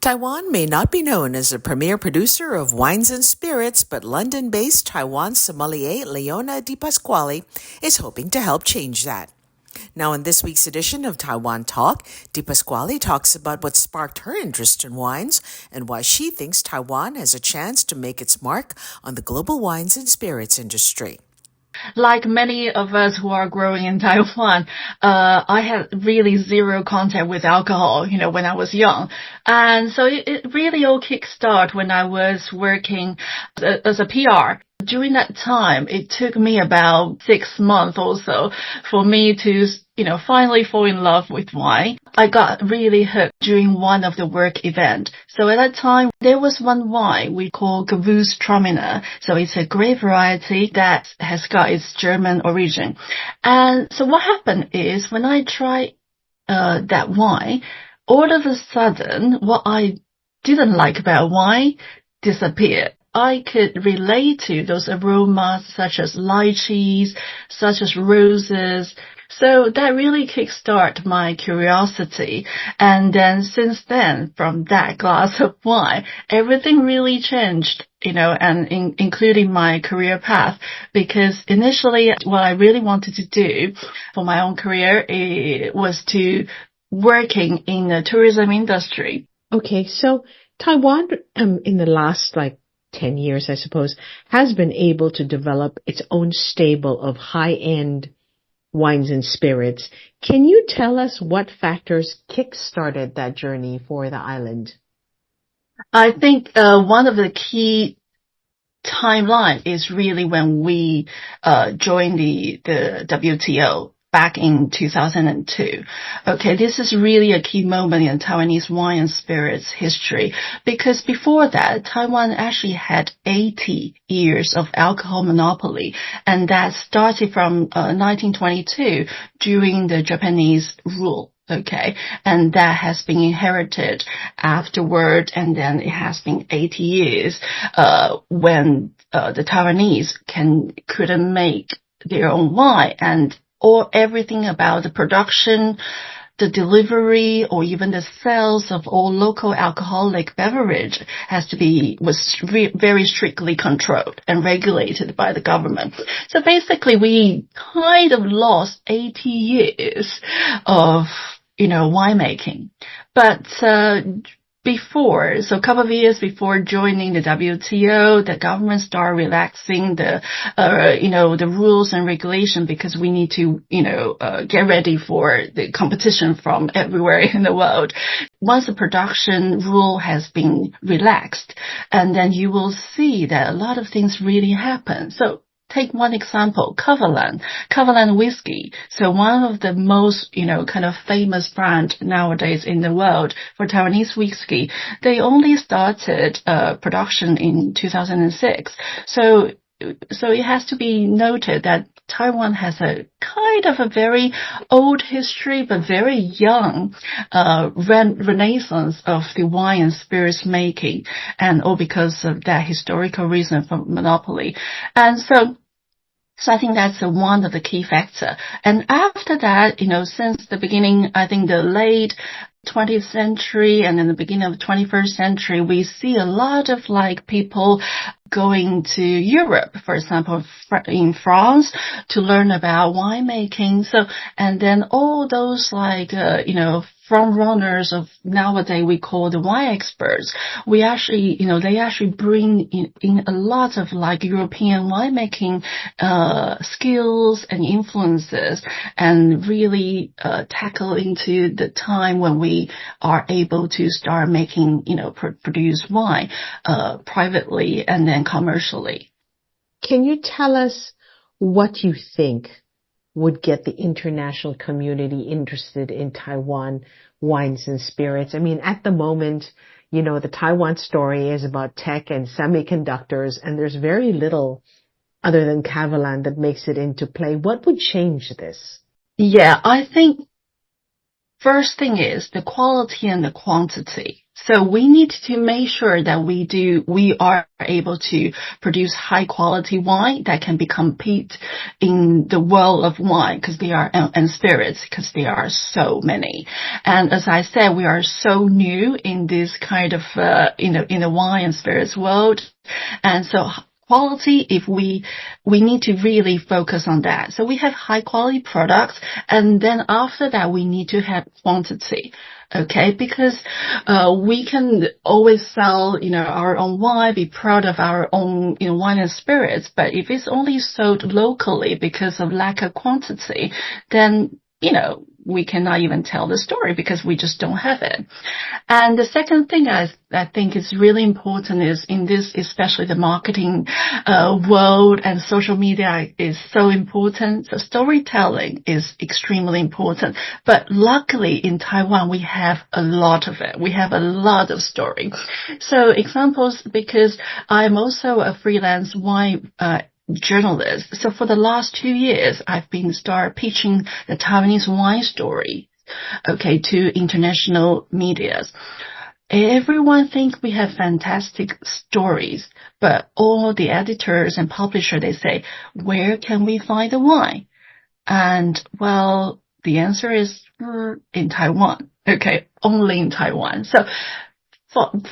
Taiwan may not be known as a premier producer of wines and spirits, but London-based Taiwan sommelier Leona di Pasquale is hoping to help change that. Now, in this week's edition of Taiwan Talk, Di Pasquale talks about what sparked her interest in wines and why she thinks Taiwan has a chance to make its mark on the global wines and spirits industry. Like many of us who are growing in Taiwan, I had really zero contact with alcohol, when I was young. And so it really all kickstart when I was working as a PR. During that time, it took me about 6 months or so for me to, finally fall in love with wine. I got really hooked during one of the work event. So at that time, there was one wine we call Gewürztraminer. So it's a grape variety that has got its German origin. And so what happened is when I tried that wine, all of a sudden, what I didn't like about wine disappeared. I could relate to those aromas such as lychees, such as roses. So that really kickstarted my curiosity. And then since then, from that glass of wine, everything really changed, and including my career path. Because initially, what I really wanted to do for my own career was to working in the tourism industry. Okay, so Taiwan, in the last 10 years, I suppose, has been able to develop its own stable of high-end wines and spirits. Can you tell us what factors kick-started that journey for the island? I think one of the key timeline is really when we joined the WTO back in 2002. Okay, this is really a key moment in Taiwanese wine and spirits history, because before that, Taiwan actually had 80 years of alcohol monopoly, and that started from 1922 during the Japanese rule. Okay, and that has been inherited afterward, and then it has been 80 years when the Taiwanese couldn't make their own wine, and or everything about the production, the delivery, or even the sales of all local alcoholic beverage was very strictly controlled and regulated by the government. So basically, we kind of lost 80 years of, winemaking. But a couple of years before joining the WTO, the government started relaxing the rules and regulation, because we need to, get ready for the competition from everywhere in the world. Once the production rule has been relaxed, and then you will see that a lot of things really happen. So take one example, Kavalan whiskey. So one of the most, kind of famous brand nowadays in the world for Taiwanese whiskey. They only started production in 2006. So it has to be noted that Taiwan has a kind of a very old history, but very young renaissance of the wine and spirits making, and all because of that historical reason for monopoly. And so I think that's one of the key factors. And after that, since the beginning, I think the late 20th century and in the beginning of the 21st century, we see a lot of people going to Europe, for example, in France, to learn about winemaking. So, and then all those front runners of nowadays we call the wine experts. We actually, they actually bring in a lot of European winemaking skills and influences, and really tackle into the time when we are able to start making, produce wine privately and then commercially. Can you tell us what you think would get the international community interested in Taiwan wines and spirits? I mean, at the moment, the Taiwan story is about tech and semiconductors, and there's very little other than Kavalan that makes it into play. What would change this? Yeah, I think first thing is the quality and the quantity. So we need to make sure that we are able to produce high quality wine that can be compete in the world of wine because and spirits because there are so many. And as I said, we are so new in this kind of, in the wine and spirits world. And so quality, if we need to really focus on that. So we have high quality products, and then after that we need to have quantity. Okay, because we can always sell, our own wine, be proud of our own, wine and spirits, but if it's only sold locally because of lack of quantity, then, we cannot even tell the story because we just don't have it. And the second thing I think is really important is in this, especially the marketing world, and social media is so important. So storytelling is extremely important. But luckily in Taiwan, we have a lot of it. We have a lot of story. So examples, because I'm also a freelance wine journalist. So for the last 2 years, I've been pitching the Taiwanese wine story, to international medias. Everyone thinks we have fantastic stories, but all the editors and publishers, they say, where can we find the wine? And well, the answer is in Taiwan. Only in Taiwan. So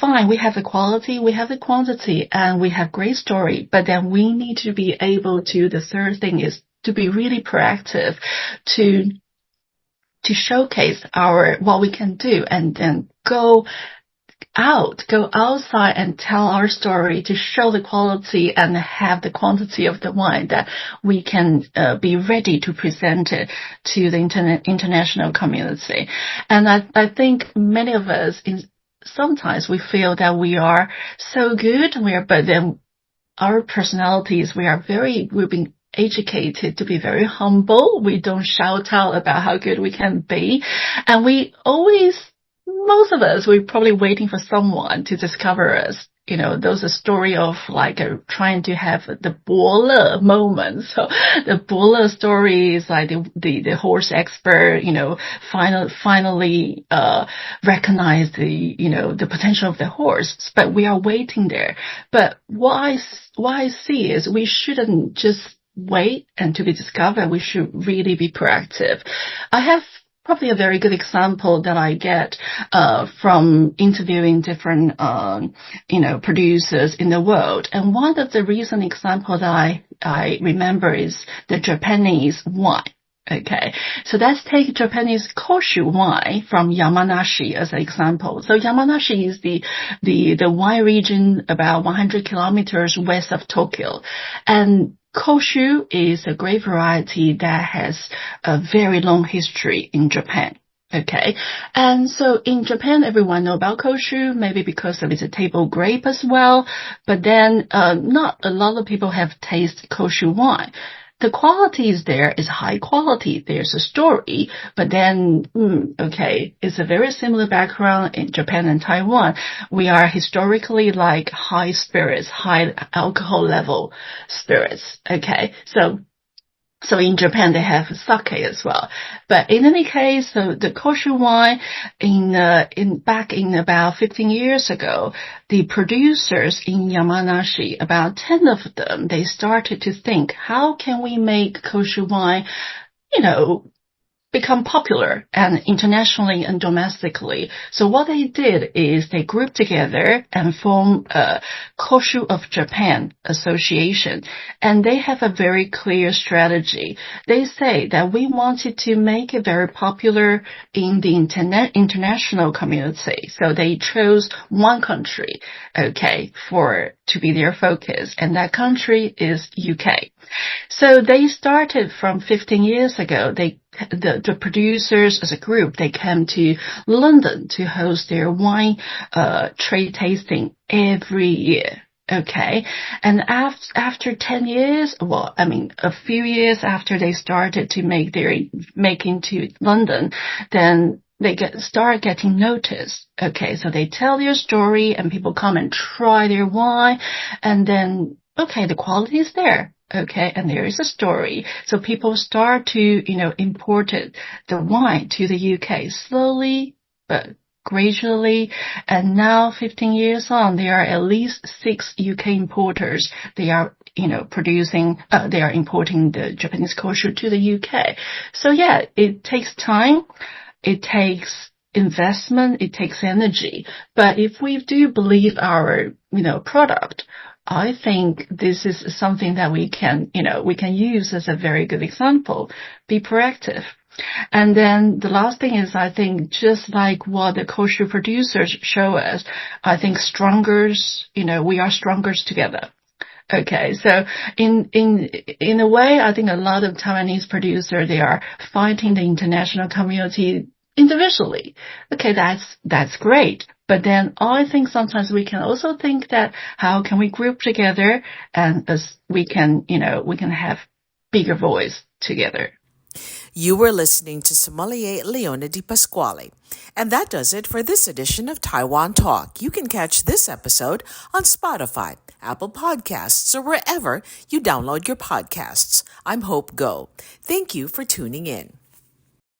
fine, we have the quality, we have the quantity, and we have great story, but then we need to be able to, the third thing is to be really proactive to showcase what we can do, and then go outside and tell our story to show the quality and have the quantity of the wine that we can be ready to present it to the international community. And I think many of us sometimes we feel that we are so good, but then our personalities, we've been educated to be very humble. We don't shout out about how good we can be. And most of us, we're probably waiting for someone to discover us. Those are story of trying to have the baller moment. So the baller story is like the horse expert, finally, recognize the potential of the horse, but we are waiting there. But what I see is we shouldn't just wait and to be discovered. We should really be proactive. I have probably a very good example that I get from interviewing different producers in the world. And one of the recent examples that I remember is the Japanese wine. So let's take Japanese Koshu wine from Yamanashi as an example. So Yamanashi is the wine region about 100 kilometers west of Tokyo. And Koshu is a great variety that has a very long history in Japan. And so in Japan, everyone know about Koshu, maybe because of it's a table grape as well. But then, not a lot of people have tasted Koshu wine. The quality is there, is high quality. There's a story, but then, it's a very similar background in Japan and Taiwan. We are historically like high spirits, high alcohol level spirits. So in Japan, they have sake as well. But in any case, so the Koshu wine back in about 15 years ago, the producers in Yamanashi, about 10 of them, they started to think, how can we make Koshu wine, become popular and internationally and domestically. So what they did is they grouped together and formed a Koshu of Japan Association. And they have a very clear strategy. They say that we wanted to make it very popular in the international community. So they chose one country, to be their focus. And that country is UK. So they started from 15 years ago. The producers as a group, they came to London to host their wine trade tasting every year. And after 10 years, a few years after they started to make into London, then they start getting noticed. So they tell their story and people come and try their wine, and then the quality is there. And there is a story. So people start to, import the wine to the UK slowly, but gradually. And now, 15 years on, there are at least 6 UK importers. They are, they are importing the Japanese kosher to the UK. So yeah, it takes time. It takes investment. It takes energy. But if we do believe our, product, I think this is something that we can use as a very good example. Be proactive. And then the last thing is, I think, just like what the kosher producers show us, I think we are stronger together. Okay, so in a way, I think a lot of Taiwanese producers, they are fighting the international community individually. Okay, that's great. But then I think sometimes we can also think that how can we group together and we can have bigger voice together. You were listening to sommelier Leona di Pasquale. And that does it for this edition of Taiwan Talk. You can catch this episode on Spotify, Apple Podcasts, or wherever you download your podcasts. I'm Hope Ngo. Thank you for tuning in.